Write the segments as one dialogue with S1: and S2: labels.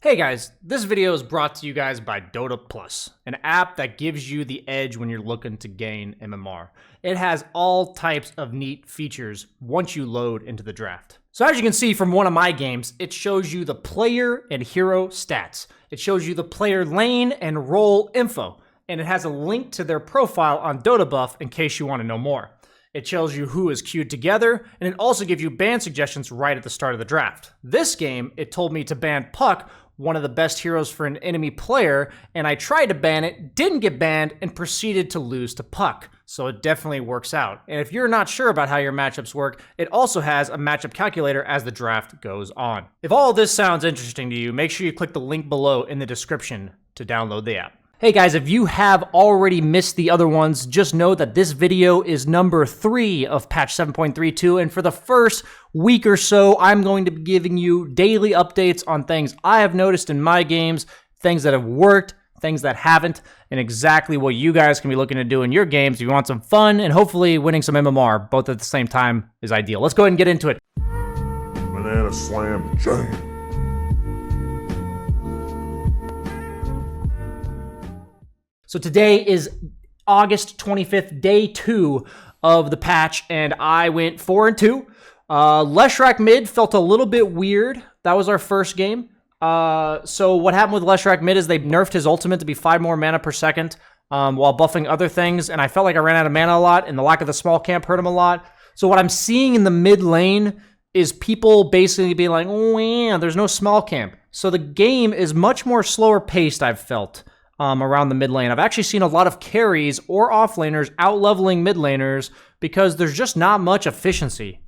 S1: Hey guys, this video is brought to you guys by Dota Plus, an app that gives you the edge when you're looking to gain MMR. It has all types of neat features once you load into the draft. So as you can see from one of my games, it shows you the player and hero stats. It shows you the player lane and role info, and it has a link to their profile on Dota Buff in case you want to know more. It tells you who is queued together, and it also gives you ban suggestions right at the start of the draft. This game, it told me to ban Puck, one of the best heroes for an enemy player, and I tried to ban it, didn't get banned, and proceeded to lose to Puck. So it definitely works out. And if you're not sure about how your matchups work, it also has a matchup calculator as the draft goes on. If all of this sounds interesting to you, make sure you click the link below in the description to download the app. Hey guys, if you have already missed the other ones, just know that this video is number 3 of patch 7.32, and for the first week or so, I'm going to be giving you daily updates on things I have noticed in my games, things that have worked, things that haven't, and exactly what you guys can be looking to do in your games if you want some fun and hopefully winning some MMR, both at the same time is ideal. Let's go ahead and get into it.
S2: Banana slam jam.
S1: So today is August 25th, day 2 of the patch, and I went 4-2. Leshrac mid felt a little bit weird. That was our first game. So what happened with Leshrac mid is they nerfed his ultimate to be 5 more mana per second while buffing other things, and I felt like I ran out of mana a lot, and the lack of the small camp hurt him a lot. So what I'm seeing in the mid lane is people basically being like, oh yeah, there's no small camp. So the game is much more slower paced, I've felt. Around the mid lane. I've actually seen a lot of carries or off-laners out-leveling mid laners because there's just not much efficiency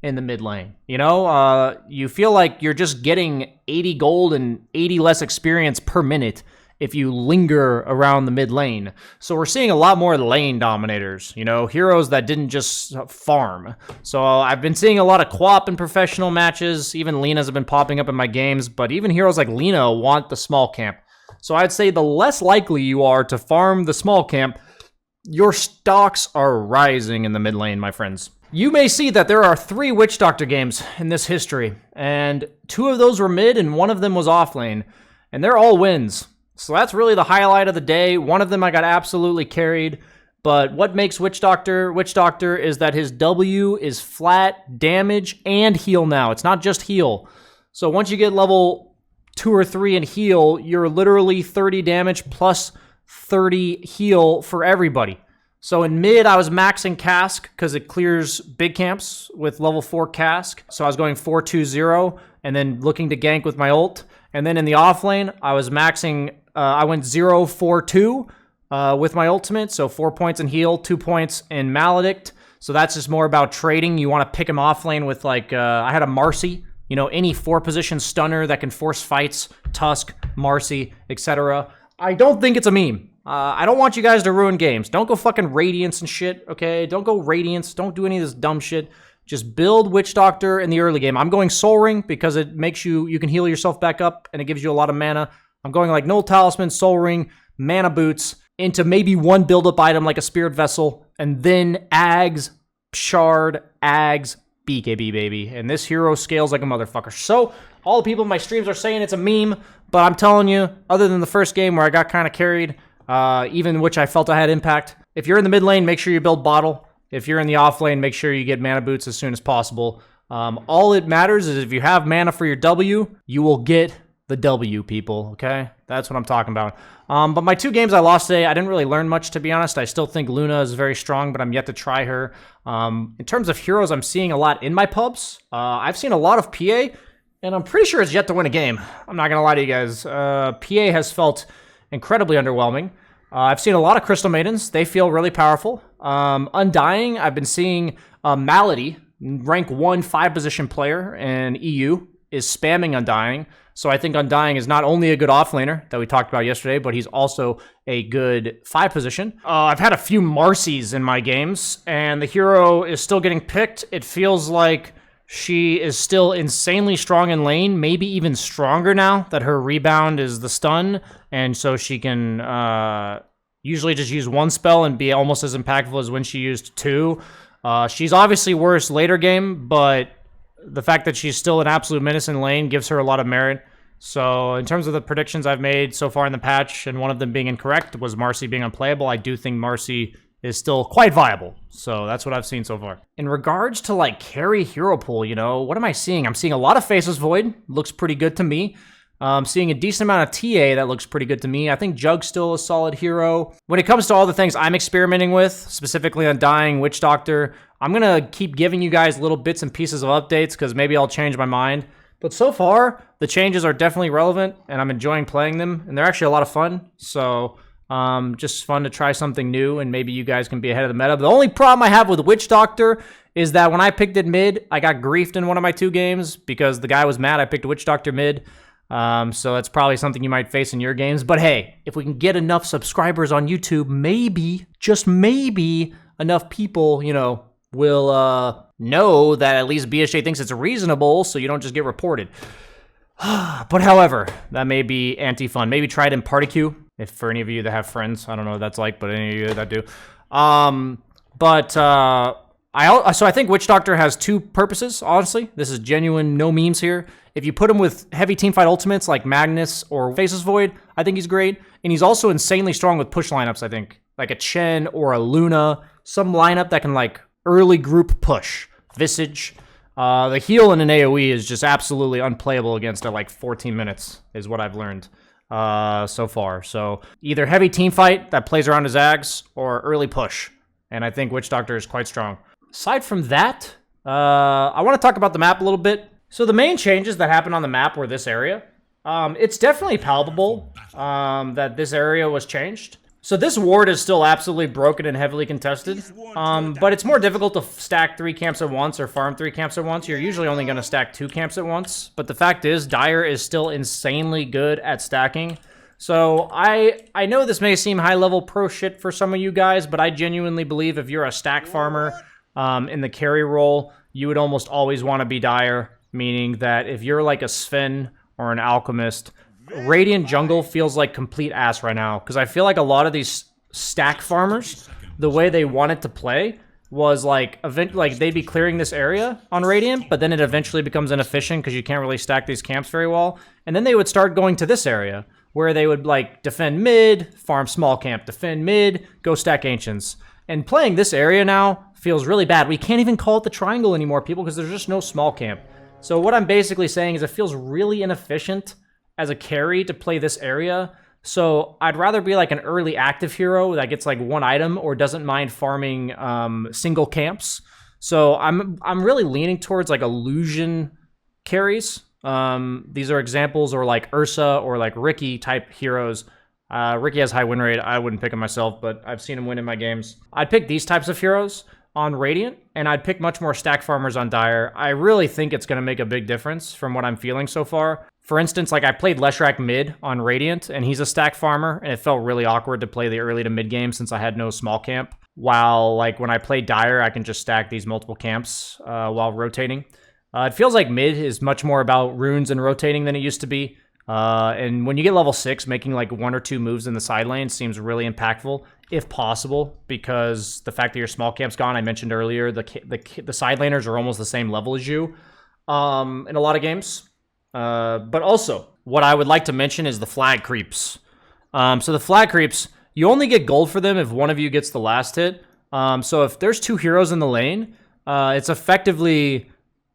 S1: in the mid lane. You know, you feel like you're just getting 80 gold and 80 less experience per minute if you linger around the mid lane. So we're seeing a lot more lane dominators, you know, heroes that didn't just farm. So I've been seeing a lot of QoP in professional matches. Even Lena's have been popping up in my games, but even heroes like Lena want the small camp. So I'd say the less likely you are to farm the small camp, your stocks are rising in the mid lane, my friends. You may see that there are 3 Witch Doctor games in this history, and 2 of those were mid and 1 of them was off lane, and they're all wins. So that's really the highlight of the day. 1 of them I got absolutely carried, but what makes Witch Doctor is that his W is flat, damage, and heal now. It's not just heal. So once you get level 2 or 3 in heal, you're literally 30 damage plus 30 heal for everybody. So in mid, I was maxing cask because it clears big camps with level 4 cask. So I was going 4-2-0 and then looking to gank with my ult. And then in the off lane, I was maxing, I went 0-4-2 with my ultimate. So 4 points in heal, 2 points in maledict. So that's just more about trading. You want to pick him off lane with like, I had a Marcy. You know, any 4-position stunner that can force fights, Tusk, Marcy, etc. I don't think it's a meme. I don't want you guys to ruin games. Don't go fucking Radiance and shit, okay? Don't go Radiance. Don't do any of this dumb shit. Just build Witch Doctor in the early game. I'm going Soul Ring because it makes you can heal yourself back up and it gives you a lot of mana. I'm going like Null Talisman, Soul Ring, Mana Boots into maybe 1 build-up item like a Spirit Vessel, and then Ags, Shard, Ags, BKB, baby. And this hero scales like a motherfucker. So, all the people in my streams are saying it's a meme, but I'm telling you, other than the first game where I got kind of carried, even which I felt I had impact, if you're in the mid lane, make sure you build Bottle. If you're in the off lane, make sure you get Mana Boots as soon as possible. All it matters is if you have mana for your W, you will get the W, people, okay? That's what I'm talking about. But my 2 games I lost today, I didn't really learn much, to be honest. I still think Luna is very strong, but I'm yet to try her. In terms of heroes, I'm seeing a lot in my pubs. I've seen a lot of PA, and I'm pretty sure it's yet to win a game. I'm not going to lie to you guys. PA has felt incredibly underwhelming. I've seen a lot of Crystal Maidens. They feel really powerful. Undying, I've been seeing Malady, rank 1 5-position player in EU, is spamming Undying. So I think Undying is not only a good offlaner that we talked about yesterday, but he's also a good 5-position. I've had a few Marcies in my games, and the hero is still getting picked. It feels like she is still insanely strong in lane, maybe even stronger now that her rebound is the stun, and so she can usually just use 1 spell and be almost as impactful as when she used 2. She's obviously worse later game, but the fact that she's still an absolute menace in lane gives her a lot of merit. So in terms of the predictions I've made so far in the patch, and one of them being incorrect, was Marcy being unplayable. I do think Marcy is still quite viable. So that's what I've seen so far. In regards to like carry hero pool, you know, what am I seeing? I'm seeing a lot of Faceless Void. Looks pretty good to me. Seeing a decent amount of TA that looks pretty good to me. I think Jug's still a solid hero. When it comes to all the things I'm experimenting with, specifically Undying, Witch Doctor, I'm going to keep giving you guys little bits and pieces of updates because maybe I'll change my mind. But so far, the changes are definitely relevant and I'm enjoying playing them. And they're actually a lot of fun. So just fun to try something new and maybe you guys can be ahead of the meta. But the only problem I have with Witch Doctor is that when I picked it mid, I got griefed in one of my 2 games because the guy was mad I picked Witch Doctor mid. So that's probably something you might face in your games. But hey, if we can get enough subscribers on YouTube, maybe, just maybe, enough people, you know, will know that at least BSJ thinks it's reasonable so you don't just get reported. But however, that may be anti-fun. Maybe try it in party queue, if for any of you that have friends. I don't know what that's like, but any of you that do. So I think Witch Doctor has 2 purposes, honestly. This is genuine, no memes here. If you put him with heavy teamfight ultimates like Magnus or Faceless Void, I think he's great. And he's also insanely strong with push lineups, I think. Like a Chen or a Luna. Some lineup that can like early group push. Visage. The heal in an AoE is just absolutely unplayable against at like 14 minutes, is what I've learned so far. So either heavy teamfight that plays around his Zags or early push. And I think Witch Doctor is quite strong. Aside from that, I want to talk about the map a little bit. So the main changes that happened on the map were this area. It's definitely palpable that this area was changed. So this ward is still absolutely broken and heavily contested, but it's more difficult to stack 3 camps at once or farm 3 camps at once. You're usually only going to stack 2 camps at once, but the fact is, Dire is still insanely good at stacking. So I know this may seem high-level pro shit for some of you guys, but I genuinely believe if you're a stack farmer in the carry role, you would almost always want to be Dire, meaning that if you're like a Sven or an Alchemist, Radiant jungle feels like complete ass right now, because I feel like a lot of these stack farmers, the way they wanted to play was like they'd be clearing this area on Radiant, but then it eventually becomes inefficient because you can't really stack these camps very well, and then they would start going to this area where they would like defend mid, farm small camp, defend mid, go stack ancients. And playing this area now feels really bad. We can't even call it the triangle anymore, people, because there's just no small camp. So what I'm basically saying is it feels really inefficient as a carry to play this area. So I'd rather be like an early active hero that gets like 1 item or doesn't mind farming single camps. So I'm really leaning towards like illusion carries. These are examples, or like Ursa or like Ricky type heroes. Ricky has high win rate. I wouldn't pick him myself, but I've seen him win in my games. I'd pick these types of heroes on Radiant, and I'd pick much more stack farmers on Dire. I really think it's going to make a big difference from what I'm feeling so far. For instance, like I played Leshrac mid on Radiant, and he's a stack farmer, and it felt really awkward to play the early to mid game since I had no small camp. While like when I play Dire, I can just stack these multiple camps while rotating. It feels like mid is much more about runes and rotating than it used to be. And when you get level 6, making like 1 or 2 moves in the side lane seems really impactful, if possible, because the fact that your small camp's gone, I mentioned earlier, the side laners are almost the same level as you in a lot of games. But also, what I would like to mention is the flag creeps. So the flag creeps, you only get gold for them if one of you gets the last hit. So if there's 2 heroes in the lane, it's effectively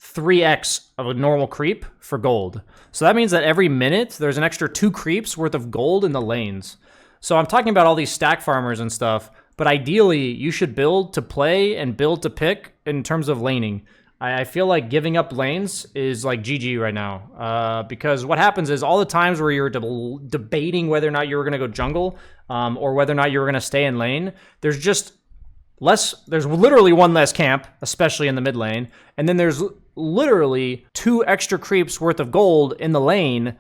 S1: 3x of a normal creep for gold. So that means that every minute there's an extra 2 creeps worth of gold in the lanes. So I'm talking about all these stack farmers and stuff, but ideally you should build to play and build to pick in terms of laning. I feel like giving up lanes is like GG right now, because what happens is all the times where you're debating whether or not you were going to go jungle or whether or not you were going to stay in lane, there's literally 1 less camp, especially in the mid lane, and then there's literally 2 extra creeps worth of gold in the lane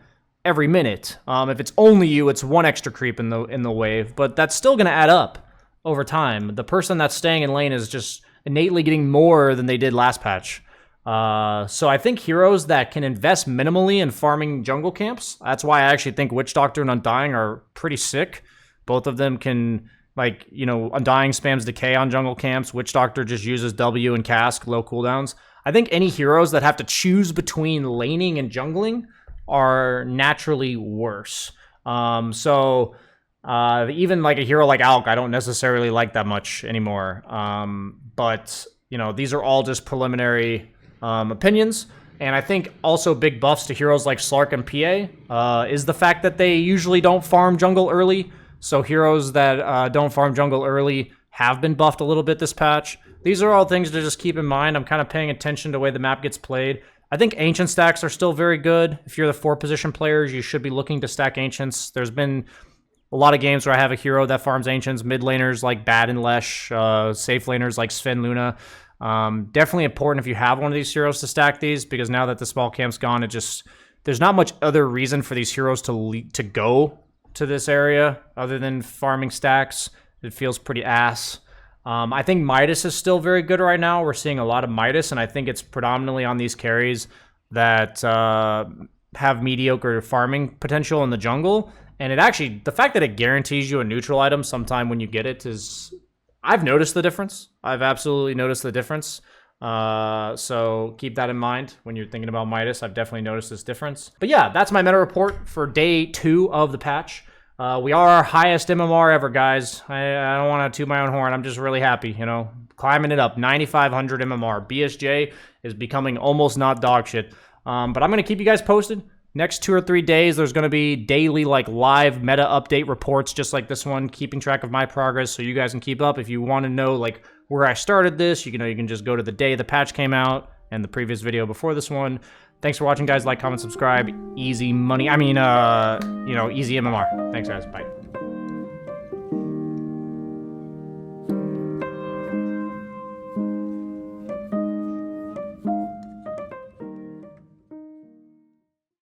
S1: every minute. If it's only you, it's 1 extra creep in the wave, but that's still going to add up over time. The person that's staying in lane is just innately getting more than they did last patch. So I think heroes that can invest minimally in farming jungle camps, that's why I actually think Witch Doctor and Undying are pretty sick. Both of them can, like, you know, Undying spams decay on jungle camps. Witch Doctor just uses W and cask, low cooldowns. I think any heroes that have to choose between laning and jungling are naturally worse. So even like a hero like Alk, I don't necessarily like that much anymore. But, you know, these are all just preliminary opinions. And I think also big buffs to heroes like Slark and PA is the fact that they usually don't farm jungle early. So heroes that don't farm jungle early have been buffed a little bit this patch. These are all things to just keep in mind. I'm kind of paying attention to the way the map gets played. I think Ancient stacks are still very good. If you're the 4-position players, you should be looking to stack Ancients. There's been a lot of games where I have a hero that farms Ancients, mid laners like Bad and Lesh, safe laners like Sven Luna. Definitely important if you have one of these heroes to stack these, because now that the small camp's gone, there's not much other reason for these heroes to go to this area other than farming stacks. It feels pretty ass. I think Midas is still very good right now. We're seeing a lot of Midas, and I think it's predominantly on these carries that have mediocre farming potential in the jungle. And it actually, the fact that it guarantees you a neutral item sometime when you get it is, I've noticed the difference. I've absolutely noticed the difference. So keep that in mind when you're thinking about Midas. I've definitely noticed this difference. But yeah, that's my meta report for day 2 of the patch. We are our highest MMR ever, guys. I don't want to toot my own horn. I'm just really happy, you know, climbing it up. 9,500 MMR. BSJ is becoming almost not dog shit. But I'm going to keep you guys posted. Next 2 or 3 days, there's going to be daily, like, live meta update reports just like this one, keeping track of my progress so you guys can keep up. If you want to know, like, where I started this, you can just go to the day the patch came out and the previous video before this one. Thanks for watching, guys. Like, comment, subscribe. Easy money. I mean, easy MMR. Thanks, guys. Bye.